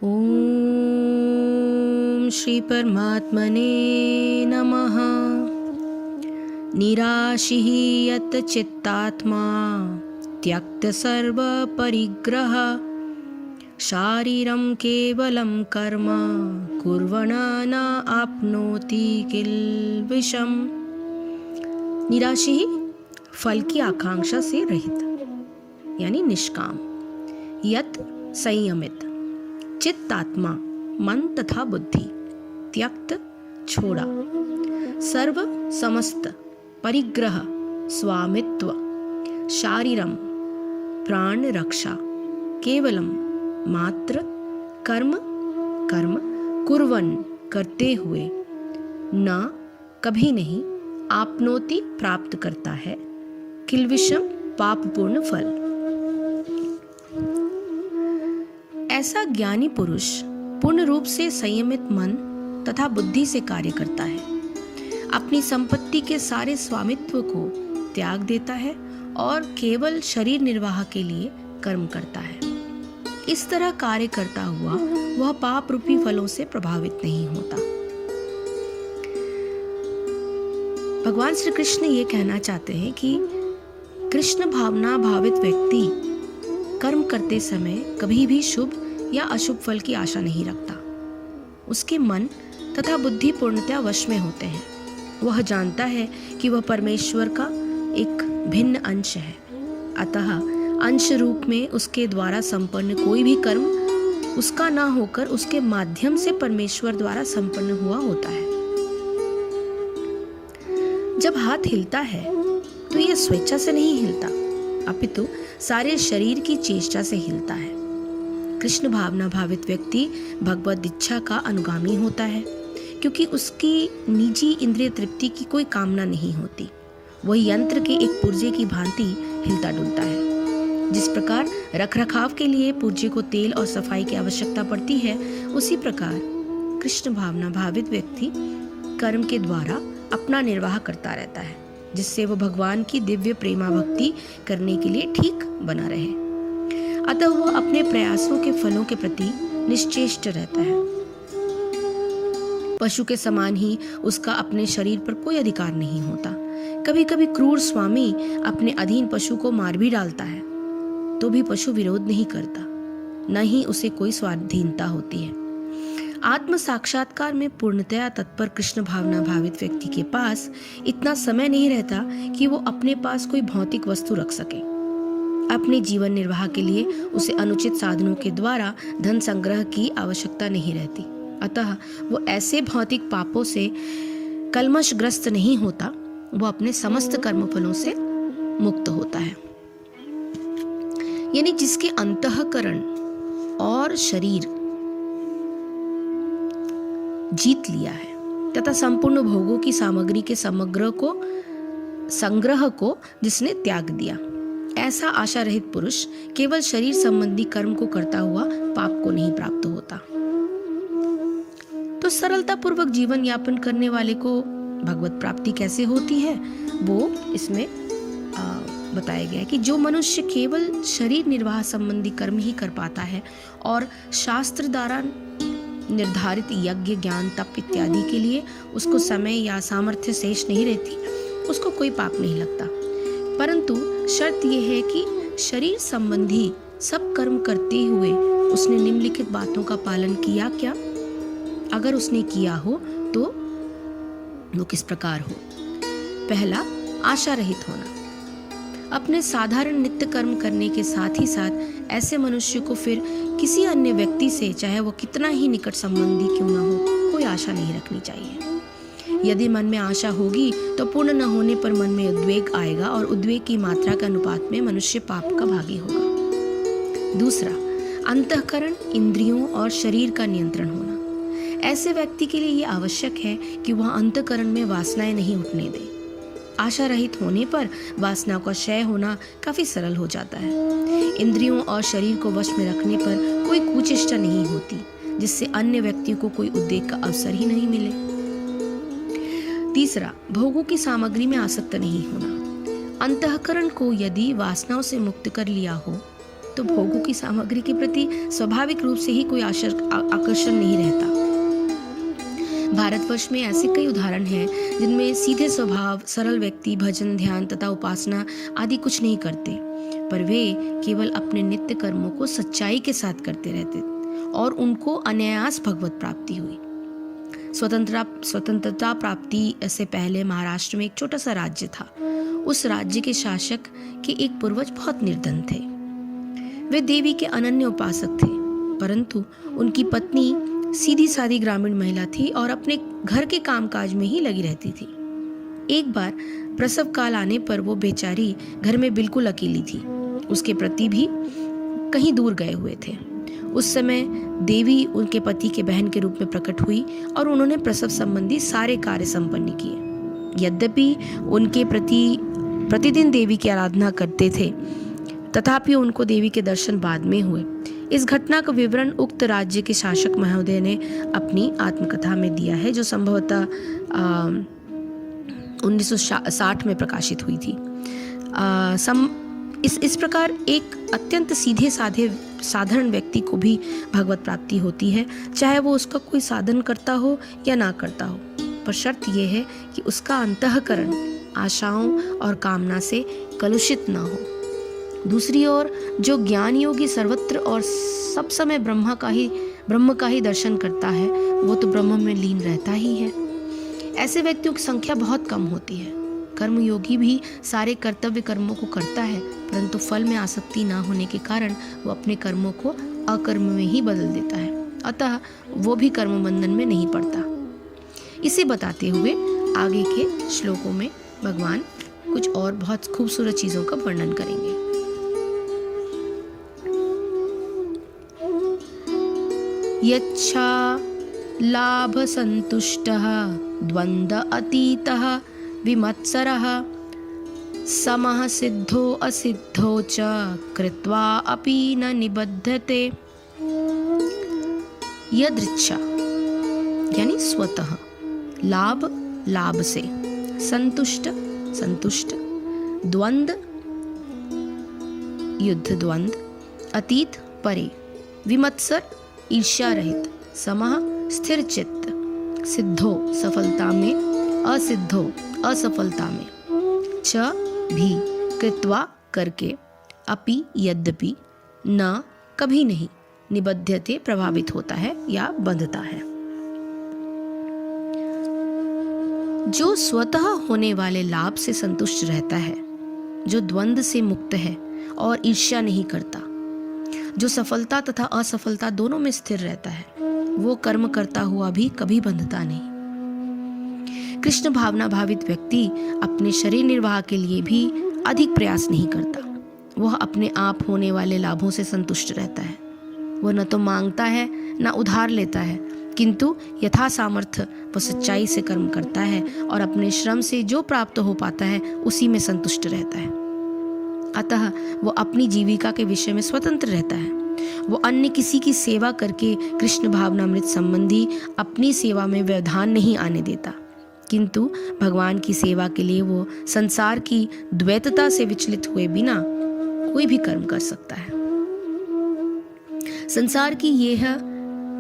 ओम श्री परमात्मने नमः। निराशिः यत् चित्तात्मा त्यक्त सर्व परिग्रह शारीरं केवलं कर्म कुर्वन् न आप्नोति किल्बिषम्। निराशी फल की आकांक्षा से रहित यानी निष्काम, यत संयमित, चित्तात्मा मन तथा बुद्धि, त्यक्त छोड़ा, सर्व समस्त, परिग्रह स्वामित्व, शारीरम प्राण रक्षा, केवलम मात्र, कर्म कुर्वन करते हुए, न कभी नहीं, आपनोति प्राप्त करता है, किल्बिषम पापपूर्ण फल। ऐसा ज्ञानी पुरुष पूर्ण रूप से संयमित मन तथा बुद्धि से कार्य करता है, अपनी संपत्ति के सारे स्वामित्व को त्याग देता है और केवल शरीर निर्वाह के लिए कर्म करता है। इस तरह कार्य करता हुआ वह पाप रूपी फलों से प्रभावित नहीं होता। भगवान श्री कृष्ण ये कहना चाहते हैं कि कृष्ण भावना भावित व्यक्ति कर्म करते समय कभी भी शुभ या अशुभ फल की आशा नहीं रखता। उसके मन तथा बुद्धि पूर्णतया वश में होते हैं। वह जानता है कि वह परमेश्वर का एक भिन्न अंश है, अतः अंश रूप में उसके द्वारा संपन्न कोई भी कर्म उसका ना होकर उसके माध्यम से परमेश्वर द्वारा संपन्न हुआ होता है। जब हाथ हिलता है तो यह स्वेच्छा से नहीं हिलता, अपितु सारे शरीर की चेष्टा से हिलता है। कृष्ण भावना भावित व्यक्ति भगवत इच्छा का अनुगामी होता है, क्योंकि उसकी निजी इंद्रिय तृप्ति की कोई कामना नहीं होती। वह यंत्र के एक पुर्जे की भांति हिलता डुलता है। जिस प्रकार रखरखाव के लिए पुर्जे को तेल और सफाई की आवश्यकता पड़ती है, उसी प्रकार कृष्ण भावना भावित व्यक्ति कर्म के द्वारा अपना निर्वाह करता रहता है, जिससे वह भगवान की दिव्य प्रेमा भक्ति करने के लिए ठीक बना रहे। अतः वह अपने प्रयासों के फलों के प्रति निश्चेष्ट रहता है। पशु के समान ही उसका अपने शरीर पर कोई अधिकार नहीं होता। कभी कभी क्रूर स्वामी अपने अधीन पशु को मार भी डालता है, तो भी पशु विरोध नहीं करता, न ही उसे कोई स्वाधीनता होती है। आत्म साक्षात्कार में पूर्णतया तत्पर कृष्ण भावना भावित व्यक्ति के पास इतना समय नहीं रहता कि वो अपने पास कोई भौतिक वस्तु रख सके। अपने जीवन निर्वाह के लिए उसे अनुचित साधनों के द्वारा धन संग्रह की आवश्यकता नहीं रहती। अतः वो ऐसे भौतिक पापों से कल्मशग्रस्त नहीं होता, वो अपने समस्त कर्मफलों से मुक्त होता है। यानी जिसके अंतःकरण और शरीर जीत लिया है तथा संपूर्ण भोगों की सामग्री के संग्रह को जिसने त्याग दिया, ऐसा आशा रहित पुरुष केवल शरीर संबंधी कर्म को करता हुआ पाप को नहीं प्राप्त होता। तो सरलता पूर्वक जीवन यापन करने वाले को भगवत प्राप्ति कैसे होती है, वो इसमें बताया गया है कि जो मनुष्य केवल शरीर निर्वाह संबंधी कर्म ही कर पाता है और शास्त्र द्वारा निर्धारित यज्ञ ज्ञान तप इत्यादि के लिए उसको समय या सामर्थ्य शेष नहीं रहती, उसको कोई पाप नहीं लगता। परंतु शर्त यह है कि शरीर संबंधी सब कर्म करते हुए उसने निम्नलिखित बातों का पालन किया क्या? अगर उसने किया हो तो वो किस प्रकार हो? पहला, आशा रहित होना। अपने साधारण नित्य कर्म करने के साथ ही साथ ऐसे मनुष्य को फिर किसी अन्य व्यक्ति से, चाहे वो कितना ही निकट संबंधी क्यों ना हो, कोई आशा नहीं रखनी चाहिए। यदि मन में आशा होगी तो पूर्ण न होने पर मन में उद्वेग आएगा और उद्वेग की मात्रा के अनुपात में मनुष्य पाप का भागी होगा। दूसरा, अंतःकरण, इंद्रियों और शरीर का नियंत्रण होना। ऐसे व्यक्ति के लिए यह आवश्यक है कि वह अंतःकरण में वासनाएं नहीं उठने दे। आशा रहित होने पर वासना का क्षय होना काफी सरल हो जाता है। इंद्रियों और शरीर को वश में रखने पर कोई कुचेष्टा नहीं होती, जिससे अन्य व्यक्तियों को कोई उद्वेग का अवसर ही नहीं मिले। तीसरा, भोगों की सामग्री में आसक्त नहीं होना। अंतःकरण को यदि वासनाओं से मुक्त कर लिया हो तो भोगों की सामग्री के प्रति स्वाभाविक रूप से ही कोई आकर्षण नहीं रहता। भारतवर्ष में ऐसे कई उदाहरण हैं जिनमें सीधे स्वभाव सरल व्यक्ति भजन ध्यान तथा उपासना आदि कुछ नहीं करते, पर वे केवल अपने नित्य कर्मों को सच्चाई के साथ करते रहते और उनको अनायास भगवत प्राप्ति हुई। स्वतंत्रता प्राप्ति से पहले महाराष्ट्र में एक छोटा सा राज्य था। उस राज्य के शासक के एक पूर्वज बहुत निर्धन थे। वे देवी के अनन्य उपासक थे, परंतु उनकी पत्नी सीधी सादी ग्रामीण महिला थी और अपने घर के कामकाज में ही लगी रहती थी। एक बार प्रसव काल आने पर वो बेचारी घर में बिल्कुल अकेली थी। उसके पति भी कहीं दूर गए हुए थे। उस समय देवी उनके पति के बहन के रूप में प्रकट हुई और उन्होंने प्रसव संबंधी सारे कार्य संपन्न किए। यद्यपि उनके प्रतिदिन देवी की आराधना करते थे, तथापि उनको देवी के दर्शन बाद में हुए। इस घटना का विवरण उक्त राज्य के शासक महोदय ने अपनी आत्मकथा में दिया है, जो संभवतः 1960 में प्रकाशित हुई थी। इस प्रकार एक अत्यंत सीधे साधे साधारण व्यक्ति को भी भगवत प्राप्ति होती है, चाहे वो उसका कोई साधन करता हो या ना करता हो, पर शर्त यह है कि उसका अंतःकरण आशाओं और कामना से कलुषित न हो। दूसरी ओर जो ज्ञान योगी सर्वत्र और सब समय ब्रह्म का ही दर्शन करता है, वो तो ब्रह्म में लीन रहता ही है। ऐसे व्यक्तियों की संख्या बहुत कम होती है। कर्मयोगी भी सारे कर्तव्य कर्मों को करता है, परंतु फल में आसक्ति ना होने के कारण वो अपने कर्मों को अकर्म में ही बदल देता है, अतः वो भी कर्म बंधन में नहीं पड़ता। इसे बताते हुए आगे के श्लोकों में भगवान कुछ और बहुत खूबसूरत चीजों का वर्णन करेंगे। यच्छा लाभ संतुष्टः द्वंद्व अतीतः विमत्सरः समः सिद्धो असिद्धो च कृत्वा अपि न निबध्यते। यदृच्छा यानी स्वतः, लाभ से, संतुष्ट, द्वंद्व युद्ध द्वंद्व, अतीत परे, विमत्सर ईर्ष्या रहित, समः स्थिर चित्त, सिद्धो सफलता में, असिद्धो असफलता में, च भी कृत्वा करके, अपि यद्यपि, न कभी नहीं, निबध्यते प्रभावित होता है या बंधता है। जो स्वतः होने वाले लाभ से संतुष्ट रहता है, जो द्वंद्व से मुक्त है और ईर्ष्या नहीं करता, जो सफलता तथा असफलता दोनों में स्थिर रहता है, वो कर्म करता हुआ भी कभी बंधता नहीं। कृष्ण भावना भावित व्यक्ति अपने शरीर निर्वाह के लिए भी अधिक प्रयास नहीं करता। वह अपने आप होने वाले लाभों से संतुष्ट रहता है। वह न तो मांगता है न उधार लेता है, किंतु यथा सामर्थ्य वह सच्चाई से कर्म करता है और अपने श्रम से जो प्राप्त हो पाता है उसी में संतुष्ट रहता है। अतः वो अपनी जीविका के विषय में स्वतंत्र रहता है। वो अन्य किसी की सेवा करके कृष्ण भावनामृत संबंधी अपनी सेवा में व्यवधान नहीं आने देता, किंतु भगवान की सेवा के लिए वो संसार की द्वैतता से विचलित हुए बिना कोई भी कर्म कर सकता है। संसार की यह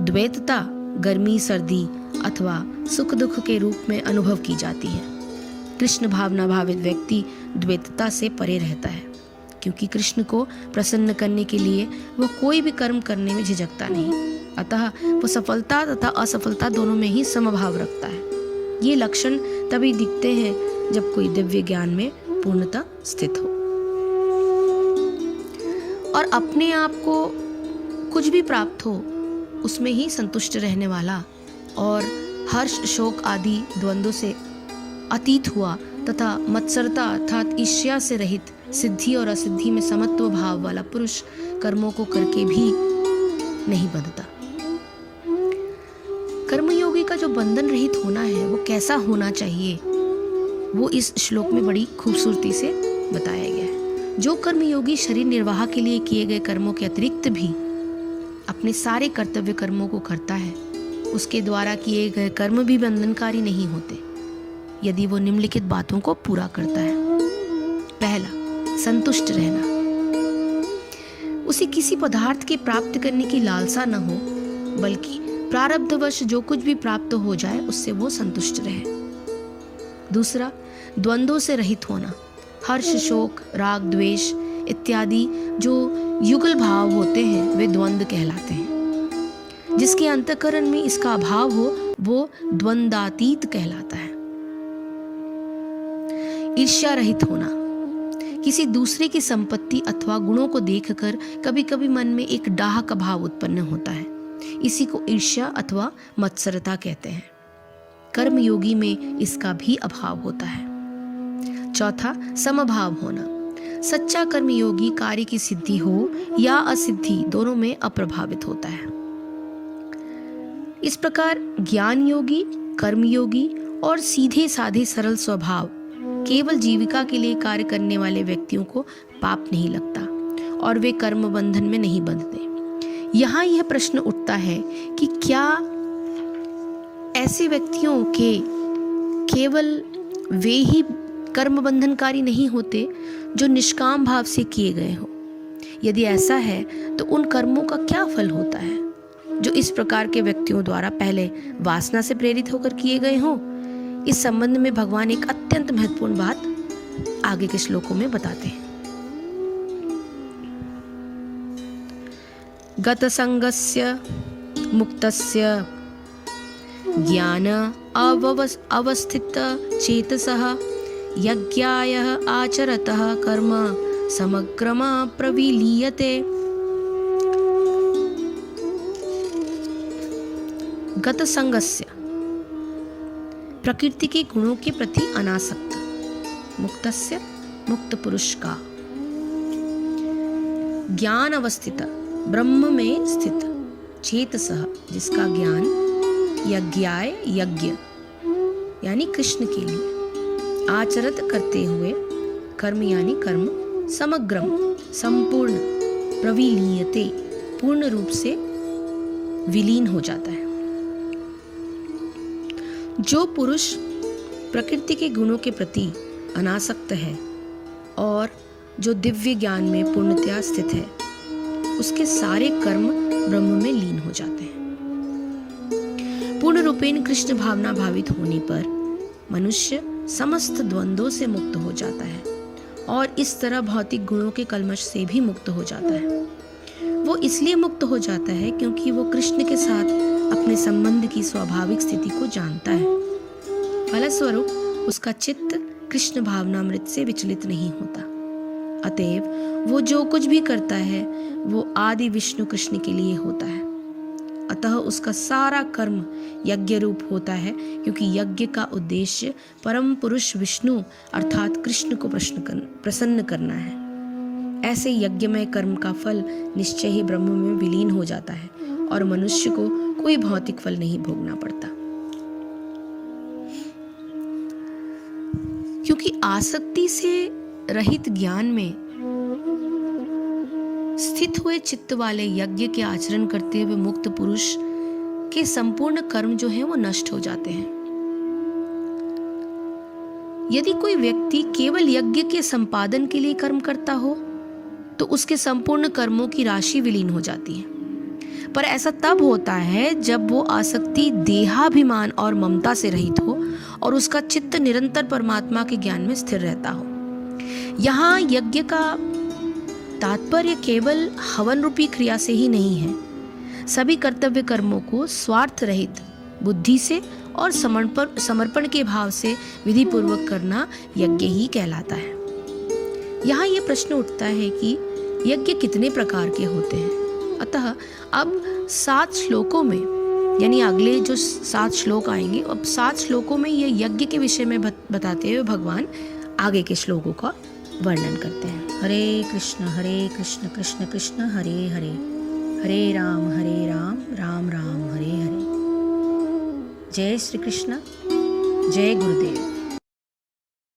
द्वैतता गर्मी सर्दी अथवा सुख दुख के रूप में अनुभव की जाती है। कृष्ण भावना भावित व्यक्ति द्वैतता से परे रहता है, क्योंकि कृष्ण को प्रसन्न करने के लिए वह कोई भी कर्म करने में झिझकता नहीं। अतः वह सफलता तथा असफलता दोनों में ही समभाव रखता है। ये लक्षण तभी दिखते हैं जब कोई दिव्य ज्ञान में पूर्णतः स्थित हो और अपने आप को कुछ भी प्राप्त हो उसमें ही संतुष्ट रहने वाला और हर्ष शोक आदि द्वंद्वों से अतीत हुआ तथा मत्सरता अर्थात ईर्ष्या से रहित सिद्धि और असिद्धि में समत्व भाव वाला पुरुष कर्मों को करके भी नहीं बंधता। कर्मयोगी का जो बंधन रहित होना है वो कैसा होना चाहिए, वो इस श्लोक में बड़ी खूबसूरती से बताया गया है। जो कर्मयोगी शरीर निर्वाह के लिए किए गए कर्मों के अतिरिक्त भी अपने सारे कर्तव्य कर्मों को करता है, उसके द्वारा किए गए कर्म भी बंधनकारी नहीं होते यदि वो निम्नलिखित बातों को पूरा करता है। पहला, संतुष्ट रहना। उसे किसी पदार्थ के प्राप्त करने की लालसा न हो, बल्कि प्रारब्धवश जो कुछ भी प्राप्त हो जाए उससे वो संतुष्ट रहे। दूसरा, द्वंद्वों से रहित होना। हर्ष, शोक, राग, द्वेष इत्यादि जो युगल भाव होते हैं वे द्वंद्व कहलाते हैं। जिसके अंतःकरण में इसका अभाव हो वो द्वंद्वातीत कहलाता है। ईर्ष्या रहित होना। किसी दूसरे की संपत्ति अथवा गुणों को देखकर कभी कभी मन में एक डाह का भाव उत्पन्न होता है। इसी को ईर्ष्या अथवा मत्सरता कहते हैं। कर्मयोगी में इसका भी अभाव होता है। चौथा, समभाव होना। सच्चा कर्मयोगी कार्य की सिद्धि हो या असिद्धि दोनों में अप्रभावित होता है। इस प्रकार ज्ञान योगी, कर्मयोगी और सीधे साधे सरल स्वभाव केवल जीविका के लिए कार्य करने वाले व्यक्तियों को पाप नहीं लगता और वे कर्म बंधन में नहीं बंधते। यहाँ यह प्रश्न उठता है कि क्या ऐसे व्यक्तियों के केवल वे ही कर्म बंधनकारी नहीं होते जो निष्काम भाव से किए गए हो? यदि ऐसा है तो उन कर्मों का क्या फल होता है जो इस प्रकार के व्यक्तियों द्वारा पहले वासना से प्रेरित होकर किए गए हों? इस संबंध में भगवान एक अत्यंत महत्वपूर्ण बात आगे के श्लोकों में बताते हैं। गत संगस्य मुक्तस्य ज्ञान अवस्थित चेतसः यज्ञायः आचरतः कर्म समग्रमा प्रविलीयते। गत संगस्य, प्रकृति के गुणों के प्रति अनासक्त। मुक्तस्य, मुक्त पुरुष का। ज्ञान अवस्थित, ब्रह्म में स्थित। चेतसः, जिसका ज्ञान। यज्ञाय, यज्ञ यानी कृष्ण के लिए। आचरत, करते हुए। कर्म यानी कर्म। समग्रम, संपूर्ण। प्रविलीयते, पूर्ण रूप से विलीन हो जाता है। जो पुरुष प्रकृति के गुणों के प्रति अनासक्त है और जो दिव्य ज्ञान में पूर्णतया स्थित है, उसके सारे कर्म ब्रह्म में लीन हो जाते हैं। पूर्ण रूपेण कृष्ण भावना भावित होने पर मनुष्य समस्त द्वंद्वों से मुक्त हो जाता है और इस तरह भौतिक गुणों के कलमश से भी मुक्त हो जाता है। वो इसलिए मुक्त हो जाता है क्योंकि वो कृष्ण के साथ अपने संबंध की स्वाभाविक स्थिति को जानता है। फलस्वरूप उसका चित्त कृष्ण भावनामृत से विचलित नहीं होता। अतएव वो जो कुछ भी करता है वो आदि विष्णु कृष्ण के लिए होता है। अतः उसका सारा कर्म यज्ञ रूप होता है, क्योंकि यज्ञ का उद्देश्य परम पुरुष विष्णु अर्थात कृष्ण को प्रसन्न करना है। ऐसे यज्ञमय कर्म का फल निश्चय ही ब्रह्म में विलीन हो जाता है और मनुष्य को कोई भौतिक फल नहीं भोगना पड़ता। क्योंकि आसक्ति से रहित ज्ञान में स्थित हुए चित्त वाले यज्ञ के आचरण करते हुए मुक्त पुरुष के संपूर्ण कर्म जो हैं वो नष्ट हो जाते हैं। यदि कोई व्यक्ति केवल यज्ञ के संपादन के लिए कर्म करता हो तो उसके संपूर्ण कर्मों की राशि विलीन हो जाती है। पर ऐसा तब होता है जब वो आसक्ति देहाभिमान और ममता से रहित हो और उसका चित्त निरंतर परमात्मा के ज्ञान में स्थिर रहता हो। यहाँ यज्ञ का तात्पर्य केवल हवन रूपी क्रिया से ही नहीं है। सभी कर्तव्य कर्मों को स्वार्थ रहित बुद्धि से और समर्पण के भाव से विधि पूर्वक करना यज्ञ ही कहलाता है। यहाँ ये प्रश्न उठता है कि यज्ञ कितने प्रकार के होते हैं। अतः अब 7 श्लोकों में, यानी अगले जो 7 श्लोक आएंगे, अब 7 श्लोकों में ये यज्ञ के विषय में बताते हुए भगवान आगे के श्लोकों का वर्णन करते हैं। हरे कृष्ण कृष्ण कृष्ण हरे हरे, हरे राम राम राम हरे हरे। जय श्री कृष्ण, जय गुरुदेव।